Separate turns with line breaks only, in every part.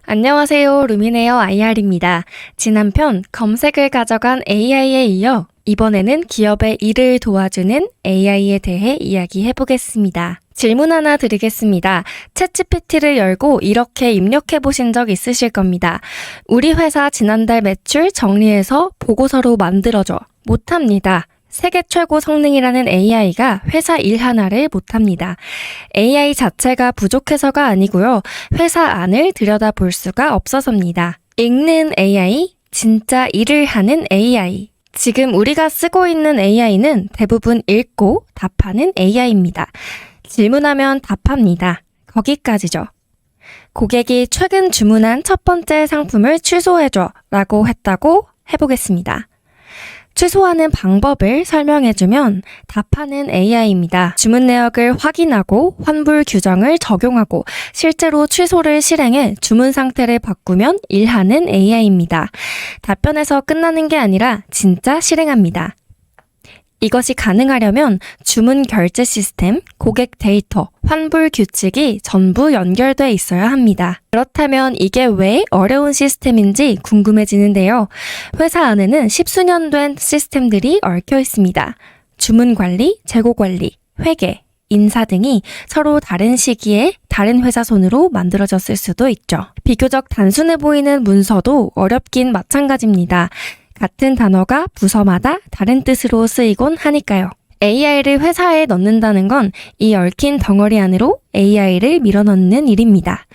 안녕하세요. 루미네어 IR입니다. 지난 편 검색을 가져간 AI에 이어 이번에는 기업의 일을 도와주는 AI에 대해 이야기해보겠습니다. 질문 하나 드리겠습니다. 챗GPT를 열고 이렇게 입력해 보신 적 있으실 겁니다. 우리 회사 지난달 매출 정리해서 보고서로 만들어줘. 못합니다. 세계 최고 성능이라는 AI가 회사 일 하나를 못합니다. AI 자체가 부족해서가 아니고요. 회사 안을 들여다볼 수가 없어서입니다. 읽는 AI, 진짜 일을 하는 AI. 지금 우리가 쓰고 있는 AI는 대부분 읽고 답하는 AI입니다. 질문하면 답합니다. 거기까지죠. 고객이 최근 주문한 첫 번째 상품을 취소해줘 라고 했다고 해보겠습니다. 취소하는 방법을 설명해주면 답하는 AI입니다. 주문 내역을 확인하고 환불 규정을 적용하고 실제로 취소를 실행해 주문 상태를 바꾸면 일하는 AI입니다. 답변에서 끝나는 게 아니라 진짜 실행합니다. 이것이 가능하려면 주문 결제 시스템, 고객 데이터, 환불 규칙이 전부 연결돼 있어야 합니다. 그렇다면 이게 왜 어려운 시스템인지 궁금해지는데요. 회사 안에는 십수년 된 시스템들이 얽혀 있습니다. 주문 관리, 재고 관리, 회계, 인사 등이 서로 다른 시기에 다른 회사 손으로 만들어졌을 수도 있죠. 비교적 단순해 보이는 문서도 어렵긴 마찬가지입니다. 같은 단어가 부서마다 다른 뜻으로 쓰이곤 하니까요. AI를 회사에 넣는다는 건 이 얽힌 덩어리 안으로 AI를 밀어넣는 일입니다.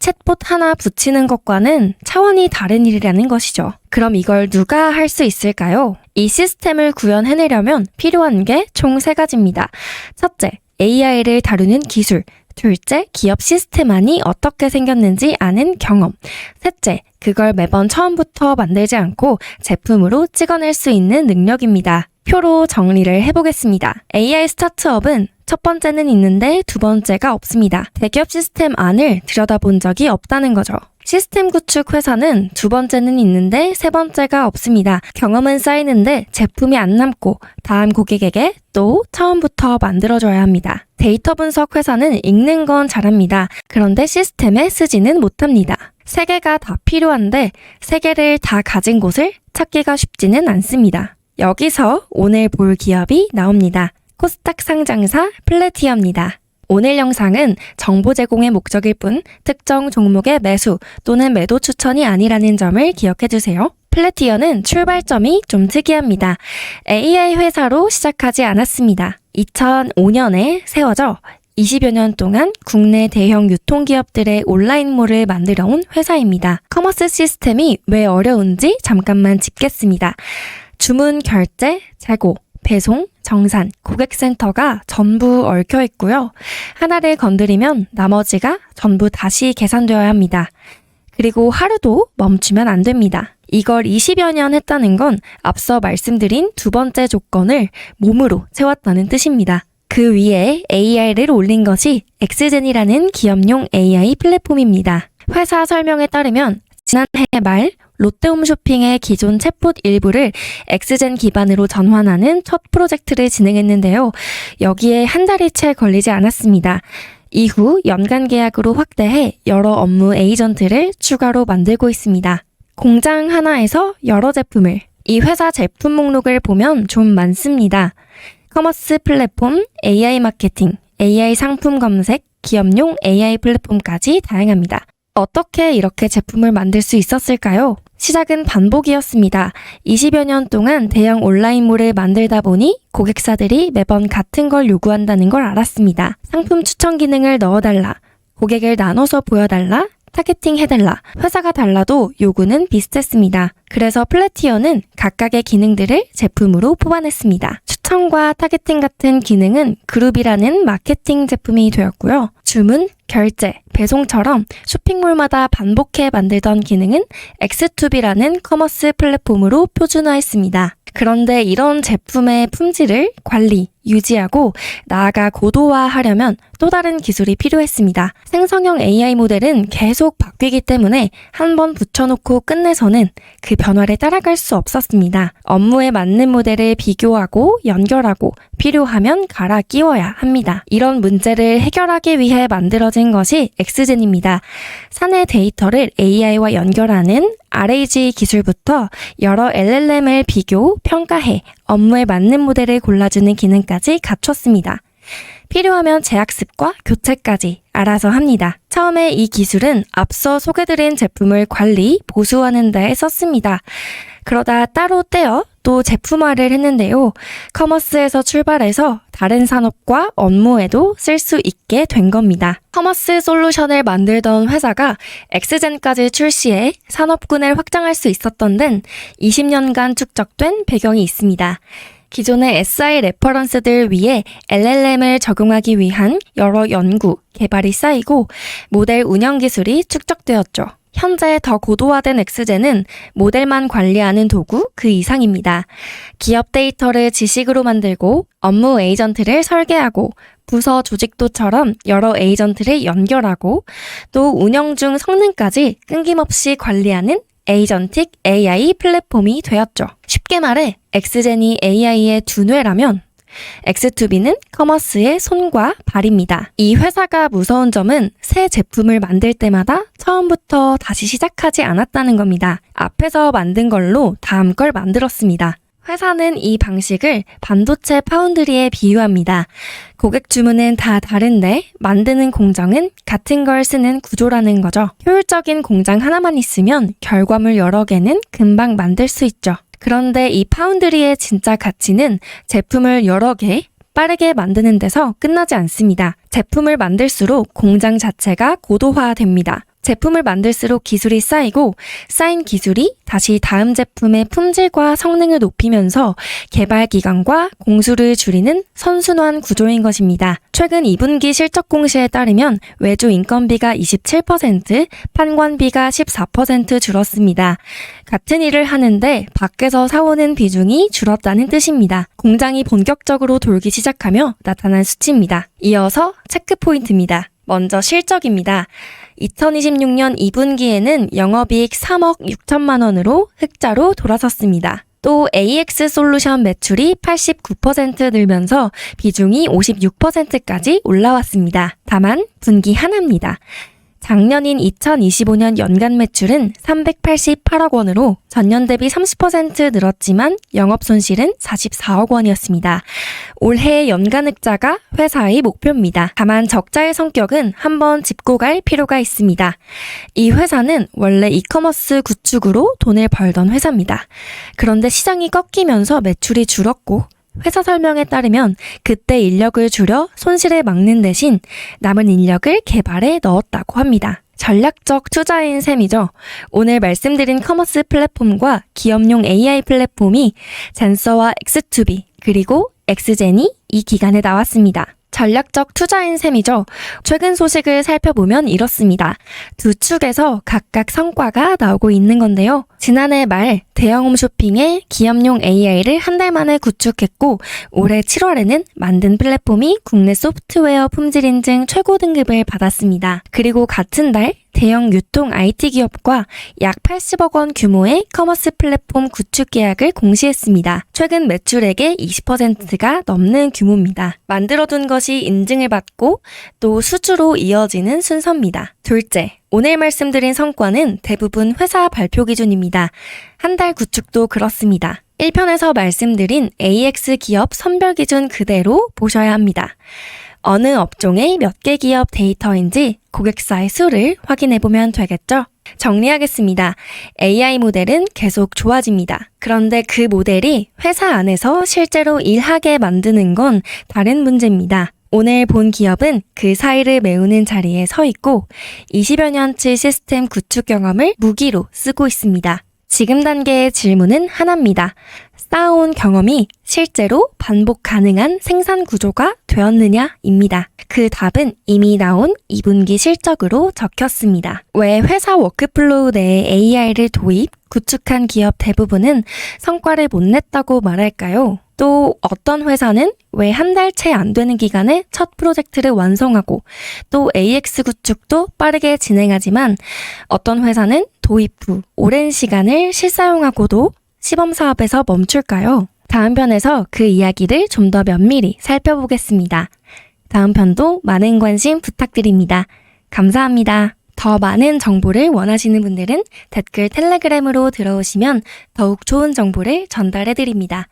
챗봇 하나 붙이는 것과는 차원이 다른 일이라는 것이죠. 그럼 이걸 누가 할 수 있을까요? 이 시스템을 구현해내려면 필요한 게 총 3가지입니다. 첫째, AI를 다루는 기술. 둘째, 기업 시스템 안이 어떻게 생겼는지 아는 경험. 셋째, 그걸 매번 처음부터 만들지 않고 제품으로 찍어낼 수 있는 능력입니다. 표로 정리를 해보겠습니다. AI 스타트업은 첫 번째는 있는데 두 번째가 없습니다. 대기업 시스템 안을 들여다본 적이 없다는 거죠. 시스템 구축 회사는 두 번째는 있는데 세 번째가 없습니다. 경험은 쌓이는데 제품이 안 남고 다음 고객에게 또 처음부터 만들어줘야 합니다. 데이터 분석 회사는 읽는 건 잘합니다. 그런데 시스템에 쓰지는 못합니다. 3개가 다 필요한데 3개를 다 가진 곳을 찾기가 쉽지는 않습니다. 여기서 오늘 볼 기업이 나옵니다. 코스닥 상장사 플래티어입니다. 오늘 영상은 정보 제공의 목적일 뿐 특정 종목의 매수 또는 매도 추천이 아니라는 점을 기억해주세요. 플래티어는 출발점이 좀 특이합니다. AI 회사로 시작하지 않았습니다. 2005년에 세워져 20여 년 동안 국내 대형 유통기업들의 온라인몰을 만들어온 회사입니다. 커머스 시스템이 왜 어려운지 잠깐만 짚겠습니다. 주문 결제, 재고, 배송, 정산, 고객센터가 전부 얽혀 있고요. 하나를 건드리면 나머지가 전부 다시 계산되어야 합니다. 그리고 하루도 멈추면 안 됩니다. 이걸 20여 년 했다는 건 앞서 말씀드린 두 번째 조건을 몸으로 채웠다는 뜻입니다. 그 위에 AI를 올린 것이 엑스젠이라는 기업용 AI 플랫폼입니다. 회사 설명에 따르면 지난해 말 롯데홈쇼핑의 기존 챗봇 일부를 엑스젠 기반으로 전환하는 첫 프로젝트를 진행했는데요. 여기에 한 달이 채 걸리지 않았습니다. 이후 연간 계약으로 확대해 여러 업무 에이전트를 추가로 만들고 있습니다. 공장 하나에서 여러 제품을. 이 회사 제품 목록을 보면 좀 많습니다. 커머스 플랫폼, AI 마케팅, AI 상품 검색, 기업용 AI 플랫폼까지 다양합니다. 어떻게 이렇게 제품을 만들 수 있었을까요? 시작은 반복이었습니다. 20여 년 동안 대형 온라인몰을 만들다 보니 고객사들이 매번 같은 걸 요구한다는 걸 알았습니다. 상품 추천 기능을 넣어달라, 고객을 나눠서 보여달라, 타겟팅 해달라. 회사가 달라도 요구는 비슷했습니다. 그래서 플래티어는 각각의 기능들을 제품으로 뽑아냈습니다. 추천과 타겟팅 같은 기능은 그룹이라는 마케팅 제품이 되었고요. 주문, 결제, 배송처럼 쇼핑몰마다 반복해 만들던 기능은 X2B라는 커머스 플랫폼으로 표준화했습니다. 그런데 이런 제품의 품질을 관리, 유지하고 나아가 고도화하려면 또 다른 기술이 필요했습니다. 생성형 AI 모델은 계속 바뀌기 때문에 한번 붙여놓고 끝내서는 그 변화를 따라갈 수 없었습니다. 업무에 맞는 모델을 비교하고 연결하고 필요하면 갈아 끼워야 합니다. 이런 문제를 해결하기 위해 만들어진 것이 엑스젠입니다. 사내 데이터를 AI와 연결하는 RAG 기술부터 여러 LLM을 비교, 평가해 업무에 맞는 모델을 골라주는 기능까지 갖췄습니다. 필요하면 재학습과 교체까지 알아서 합니다. 처음에 이 기술은 앞서 소개드린 제품을 관리, 보수하는 데 썼습니다. 그러다 따로 떼어 또 제품화를 했는데요. 커머스에서 출발해서 다른 산업과 업무에도 쓸 수 있게 된 겁니다. 커머스 솔루션을 만들던 회사가 엑스젠까지 출시해 산업군을 확장할 수 있었던 데는 20년간 축적된 배경이 있습니다. 기존의 SI 레퍼런스들 위에 LLM을 적용하기 위한 여러 연구, 개발이 쌓이고 모델 운영 기술이 축적되었죠. 현재 더 고도화된 엑스젠은 모델만 관리하는 도구 그 이상입니다. 기업 데이터를 지식으로 만들고 업무 에이전트를 설계하고 부서 조직도처럼 여러 에이전트를 연결하고 또 운영 중 성능까지 끊김없이 관리하는 에이전틱 AI 플랫폼이 되었죠. 쉽게 말해 엑스젠이 AI의 두뇌라면 X2B는 커머스의 손과 발입니다. 이 회사가 무서운 점은 새 제품을 만들 때마다 처음부터 다시 시작하지 않았다는 겁니다. 앞에서 만든 걸로 다음 걸 만들었습니다. 회사는 이 방식을 반도체 파운드리에 비유합니다. 고객 주문은 다 다른데 만드는 공정은 같은 걸 쓰는 구조라는 거죠. 효율적인 공장 하나만 있으면 결과물 여러 개는 금방 만들 수 있죠. 그런데 이 파운드리의 진짜 가치는 제품을 여러 개 빠르게 만드는 데서 끝나지 않습니다. 제품을 만들수록 공장 자체가 고도화됩니다. 제품을 만들수록 기술이 쌓이고 쌓인 기술이 다시 다음 제품의 품질과 성능을 높이면서 개발 기간과 공수를 줄이는 선순환 구조인 것입니다. 최근 2분기 실적 공시에 따르면 외주 인건비가 27%, 판관비가 14% 줄었습니다. 같은 일을 하는데 밖에서 사오는 비중이 줄었다는 뜻입니다. 공장이 본격적으로 돌기 시작하며 나타난 수치입니다. 이어서 체크 포인트입니다. 먼저 실적입니다. 2026년 2분기에는 영업이익 3억 6천만 원으로 흑자로 돌아섰습니다. 또 AX 솔루션 매출이 89% 늘면서 비중이 56%까지 올라왔습니다. 다만 분기 하나입니다. 작년인 2025년 연간 매출은 388억 원으로 전년 대비 30% 늘었지만 영업 손실은 44억 원이었습니다. 올해의 연간 흑자가 회사의 목표입니다. 다만 적자의 성격은 한번 짚고 갈 필요가 있습니다. 이 회사는 원래 이커머스 구축으로 돈을 벌던 회사입니다. 그런데 시장이 꺾이면서 매출이 줄었고 회사 설명에 따르면 그때 인력을 줄여 손실을 막는 대신 남은 인력을 개발에 넣었다고 합니다. 전략적 투자인 셈이죠. 오늘 말씀드린 커머스 플랫폼과 기업용 AI 플랫폼이 젠서와 X2B 그리고 엑스젠이 이 기간에 나왔습니다. 전략적 투자인 셈이죠. 최근 소식을 살펴보면 이렇습니다. 두 축에서 각각 성과가 나오고 있는 건데요. 지난해 말 대형 홈쇼핑에 기업용 AI를 한 달 만에 구축했고 올해 7월에는 만든 플랫폼이 국내 소프트웨어 품질 인증 최고 등급을 받았습니다. 그리고 같은 달 대형 유통 IT 기업과 약 80억 원 규모의 커머스 플랫폼 구축 계약을 공시했습니다. 최근 매출액의 20%가 넘는 규모입니다. 만들어둔 것이 인증을 받고 또 수주로 이어지는 순서입니다. 둘째, 오늘 말씀드린 성과는 대부분 회사 발표 기준입니다. 한 달 구축도 그렇습니다. 1편에서 말씀드린 AX 기업 선별 기준 그대로 보셔야 합니다. 어느 업종의 몇 개 기업 데이터인지 고객사의 수를 확인해보면 되겠죠? 정리하겠습니다. AI 모델은 계속 좋아집니다. 그런데 그 모델이 회사 안에서 실제로 일하게 만드는 건 다른 문제입니다. 오늘 본 기업은 그 사이를 메우는 자리에 서 있고 20여 년치 시스템 구축 경험을 무기로 쓰고 있습니다. 지금 단계의 질문은 하나입니다. 쌓아온 경험이 실제로 반복 가능한 생산 구조가 되었느냐입니다. 그 답은 이미 나온 2분기 실적으로 적혔습니다. 왜 회사 워크플로우 내에 AI를 도입, 구축한 기업 대부분은 성과를 못 냈다고 말할까요? 또 어떤 회사는 왜 한 달 채 안 되는 기간에 첫 프로젝트를 완성하고 또 AX 구축도 빠르게 진행하지만 어떤 회사는 도입 후 오랜 시간을 실사용하고도 시범 사업에서 멈출까요? 다음 편에서 그 이야기를 좀 더 면밀히 살펴보겠습니다. 다음 편도 많은 관심 부탁드립니다. 감사합니다. 더 많은 정보를 원하시는 분들은 댓글 텔레그램으로 들어오시면 더욱 좋은 정보를 전달해드립니다.